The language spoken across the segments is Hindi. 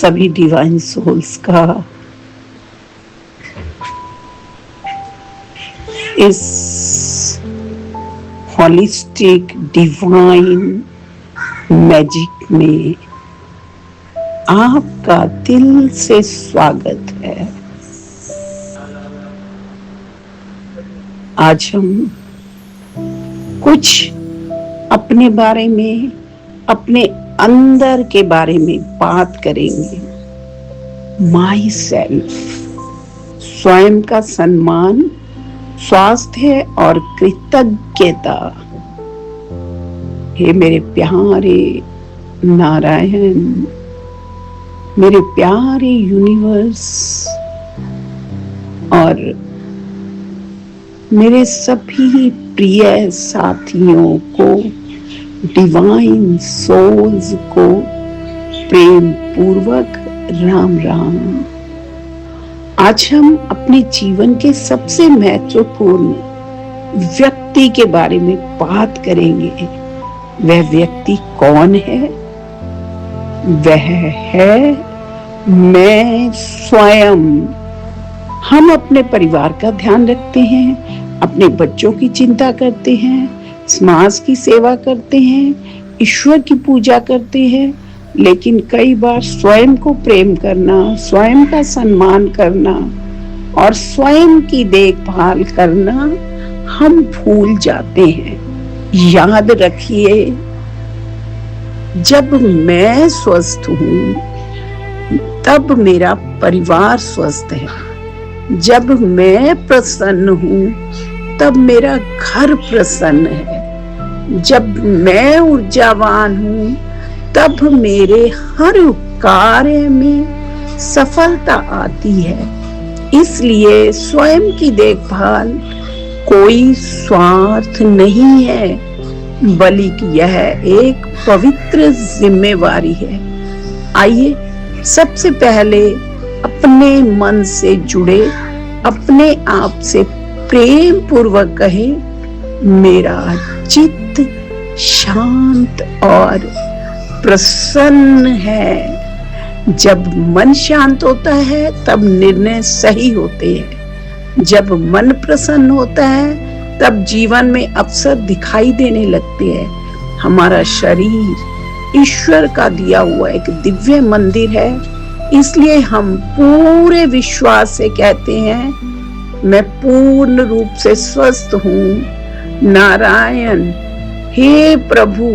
सभी डिवाइन सोल्स का इस होलिस्टिक डिवाइन मैजिक में आपका दिल से स्वागत है। आज हम कुछ अपने बारे में, अपने अंदर के बारे में बात करेंगे। माई सेल्फ, स्वयं का सम्मान, स्वास्थ्य और कृतज्ञता। हे मेरे प्यारे नारायण, मेरे प्यारे यूनिवर्स और मेरे सभी प्रिय साथियों को, डिवाइन सोल्स को प्रेम पूर्वक राम राम। आज हम अपने जीवन के सबसे महत्वपूर्ण व्यक्ति के बारे में बात करेंगे। वह व्यक्ति कौन है? वह है मैं स्वयं। हम अपने परिवार का ध्यान रखते हैं, अपने बच्चों की चिंता करते हैं, समाज की सेवा करते हैं, ईश्वर की पूजा करते हैं, लेकिन कई बार स्वयं को प्रेम करना, स्वयं का सम्मान करना और स्वयं की देखभाल करना हम भूल जाते हैं। याद रखिए, जब मैं स्वस्थ हूँ तब मेरा परिवार स्वस्थ है। जब मैं प्रसन्न हूँ तब मेरा घर प्रसन्न है। जब मैं ऊर्जावान हूँ तब मेरे हर कार्य में सफलता आती है। इसलिए स्वयं की देखभाल कोई स्वार्थ नहीं है, बल्कि यह एक पवित्र जिम्मेवारी है। आइए सबसे पहले अपने मन से जुड़े, अपने आप से प्रेम पूर्वक कहे, मेरा चित्त शांत और प्रसन्न है। जब मन शांत होता है तब निर्णय सही होते हैं। जब मन प्रसन्न होता है तब जीवन में अवसर दिखाई देने लगते हैं। हमारा शरीर ईश्वर का दिया हुआ एक दिव्य मंदिर है, इसलिए हम पूरे विश्वास से कहते हैं, मैं पूर्ण रूप से स्वस्थ हूँ। नारायण, हे प्रभु,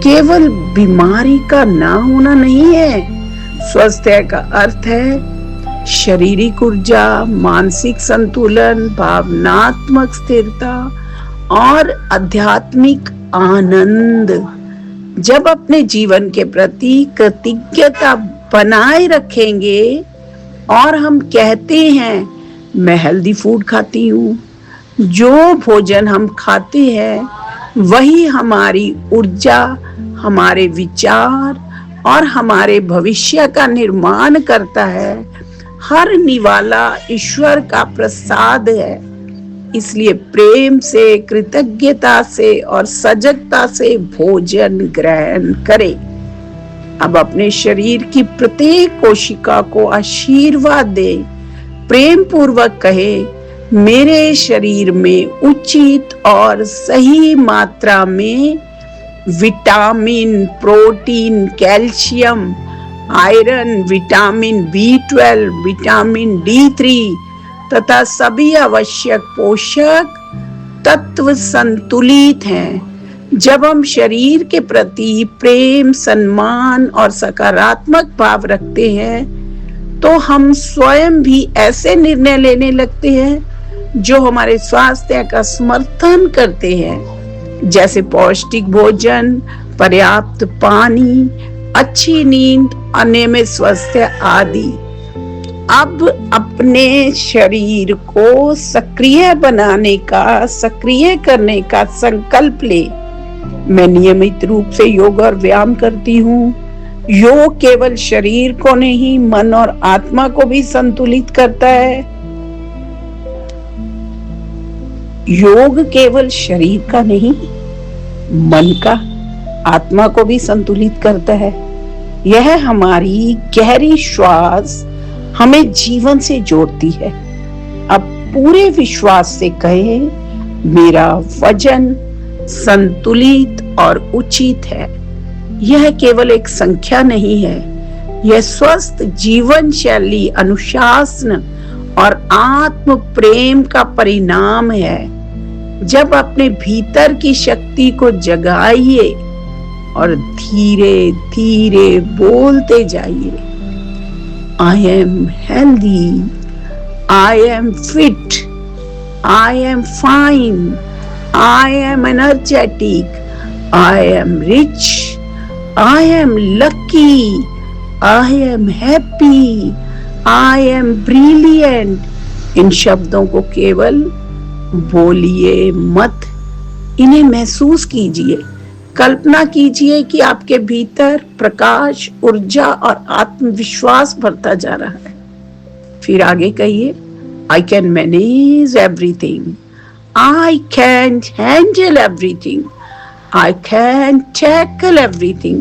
केवल बीमारी का ना होना नहीं है। स्वास्थ्य का अर्थ है शारीरिक ऊर्जा, मानसिक संतुलन, भावनात्मक स्थिरता और आध्यात्मिक आनंद। जब अपने जीवन के प्रति कृतज्ञता बनाए रखेंगे और हम कहते हैं, मैं हेल्दी फूड खाती हूँ, जो भोजन हम खाते हैं वही हमारी ऊर्जा, हमारे विचार और हमारे भविष्य का निर्माण करता है। हर निवाला ईश्वर का प्रसाद है। इसलिए प्रेम से, कृतज्ञता से और सजगता से भोजन ग्रहण करें। अब अपने शरीर की प्रत्येक कोशिका को आशीर्वाद दे। प्रेम पूर्वक कहे, मेरे शरीर में उचित और सही मात्रा में vitamin, protein, calcium, iron, vitamin B12, vitamin D3 तथा सभी आवश्यक पोषक तत्व संतुलित हैं। जब हम शरीर के प्रति प्रेम, सम्मान और सकारात्मक भाव रखते हैं तो हम स्वयं भी ऐसे निर्णय लेने लगते हैं जो हमारे स्वास्थ्य का समर्थन करते हैं, जैसे पौष्टिक भोजन, पर्याप्त पानी, अच्छी नींद, अनियमित स्वास्थ्य आदि। अब अपने शरीर को सक्रिय बनाने का, सक्रिय करने का संकल्प ले। मैं नियमित रूप से योग और व्यायाम करती हूँ। योग केवल शरीर को नहीं, मन और आत्मा को भी संतुलित करता है। योग केवल शरीर का नहीं, मन का, आत्मा को भी संतुलित करता है। यह हमारी गहरी श्वास हमें जीवन से जोड़ती है। अब पूरे विश्वास से कहें, मेरा वजन संतुलित और उचित है। यह केवल एक संख्या नहीं है, यह स्वस्थ जीवन शैली, अनुशासन और आत्म प्रेम का परिणाम है। जब अपने भीतर की शक्ति को जगाइए और धीरे धीरे बोलते जाइए, I am healthy, I am fit, I am fine, I am energetic, I am rich, I am lucky, I am happy, I am brilliant। इन शब्दों को केवल बोलिए मत, इन्हें महसूस कीजिए। कल्पना कीजिए कि आपके भीतर प्रकाश, ऊर्जा और आत्मविश्वास बढ़ता जा रहा है। फिर आगे कहिए, I can manage everything, I can handle everything, I can tackle everything,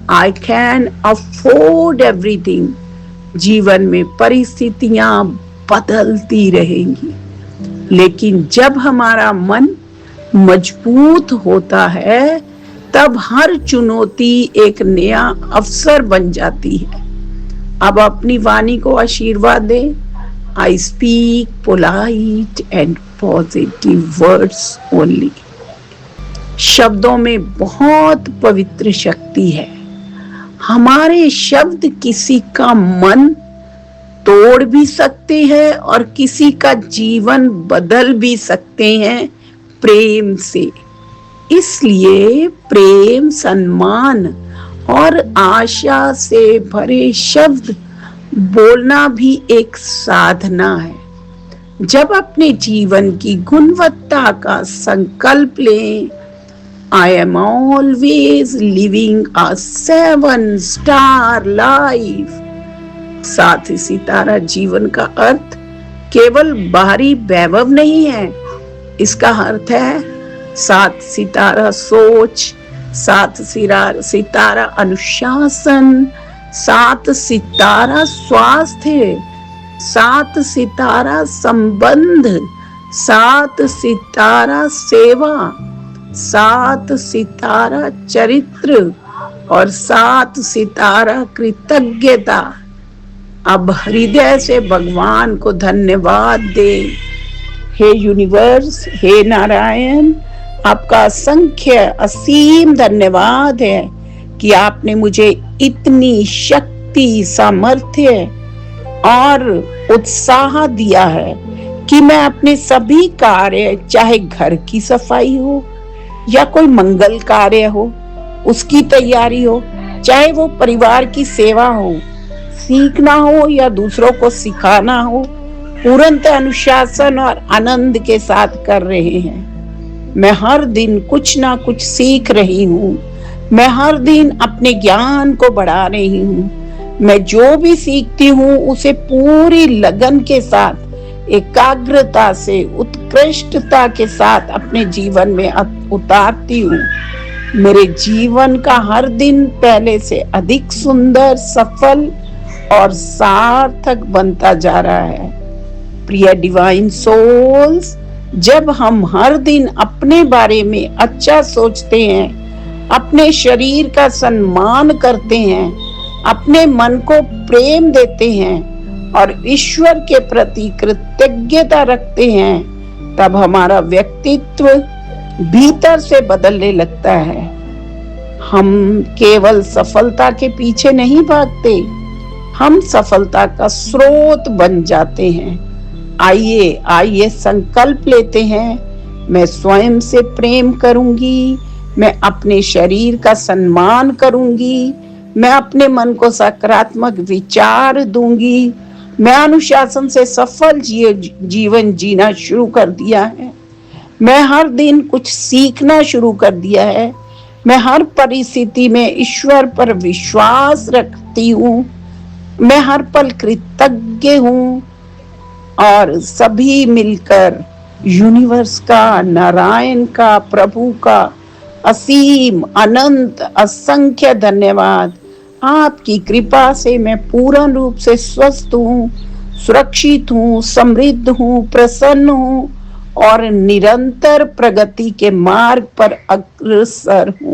I can afford everything। जीवन में परिस्थितियां बदलती रहेंगी, लेकिन जब हमारा मन मजबूत होता है तब हर चुनौती एक नया अवसर बन जाती है। अब अपनी वाणी को आशीर्वाद दें। I speak polite and positive words only। शब्दों में बहुत पवित्र शक्ति है। हमारे शब्द किसी का मन तोड़ भी सकते हैं और किसी का जीवन बदल भी सकते हैं प्रेम से। इसलिए प्रेम, सम्मान और आशा से भरे शब्द बोलना भी एक साधना है। जब अपने जीवन की गुणवत्ता का संकल्प लें, I am always living a 7-star life। 7 सितारा जीवन का अर्थ केवल बाहरी वैभव नहीं है, इसका अर्थ है 7 सितारा सोच, 7 सितारा अनुशासन, 7 सितारा स्वास्थ्य, 7 सितारा संबंध, 7 सितारा सेवा, 7 सितारा चरित्र और 7 सितारा कृतज्ञता। अब हृदय से भगवान को धन्यवाद दे। हे यूनिवर्स, हे नारायण, आपका असंख्य असीम धन्यवाद है कि आपने मुझे इतनी शक्ति, सामर्थ्य और उत्साह दिया है कि मैं अपने सभी कार्य, चाहे घर की सफाई हो या कोई मंगल कार्य हो, उसकी तैयारी हो, चाहे वो परिवार की सेवा हो, सीखना हो या दूसरों को सिखाना हो, पूर्णतः अनुशासन और आनंद के साथ कर रहे हैं। मैं हर दिन कुछ ना कुछ सीख रही हूँ। मैं हर दिन अपने ज्ञान को बढ़ा रही हूँ। मैं जो भी सीखती हूँ उसे पूरी लगन के साथ, एकाग्रता से, उत्कृष्टता के साथ अपने जीवन में उतारती हूँ। मेरे जीवन का हर दिन पहले से अधिक सुंदर, सफल और सार्थक बनता जा रहा है। प्रिय डिवाइन सोल्स, जब हम हर दिन अपने बारे में अच्छा सोचते हैं, अपने शरीर का सम्मान करते हैं, अपने मन को प्रेम देते हैं और ईश्वर के प्रति कृतज्ञता रखते हैं, तब हमारा व्यक्तित्व भीतर से बदलने लगता है। हम केवल सफलता के पीछे नहीं भागते, हम सफलता का स्रोत बन जाते हैं। आइए संकल्प लेते हैं, मैं स्वयं से प्रेम करूंगी, मैं अपने शरीर का सम्मान करूंगी, मैं अपने मन को सकारात्मक विचार दूंगी, मैं अनुशासन से सफल जीवन जीना शुरू कर दिया है। मैं हर दिन कुछ सीखना शुरू कर दिया है। मैं हर परिस्थिति में ईश्वर पर विश्वास रखती हूँ। मैं हर पल कृतज्ञ हूँ और सभी मिलकर यूनिवर्स का, नारायण का, प्रभु का असीम, अनंत, असंख्य धन्यवाद आपकी कृपा से मैं पूर्ण रूप से स्वस्थ हूँ, सुरक्षित हूँ, समृद्ध हूँ, प्रसन्न हूँ और निरंतर प्रगति के मार्ग पर अग्रसर हूँ।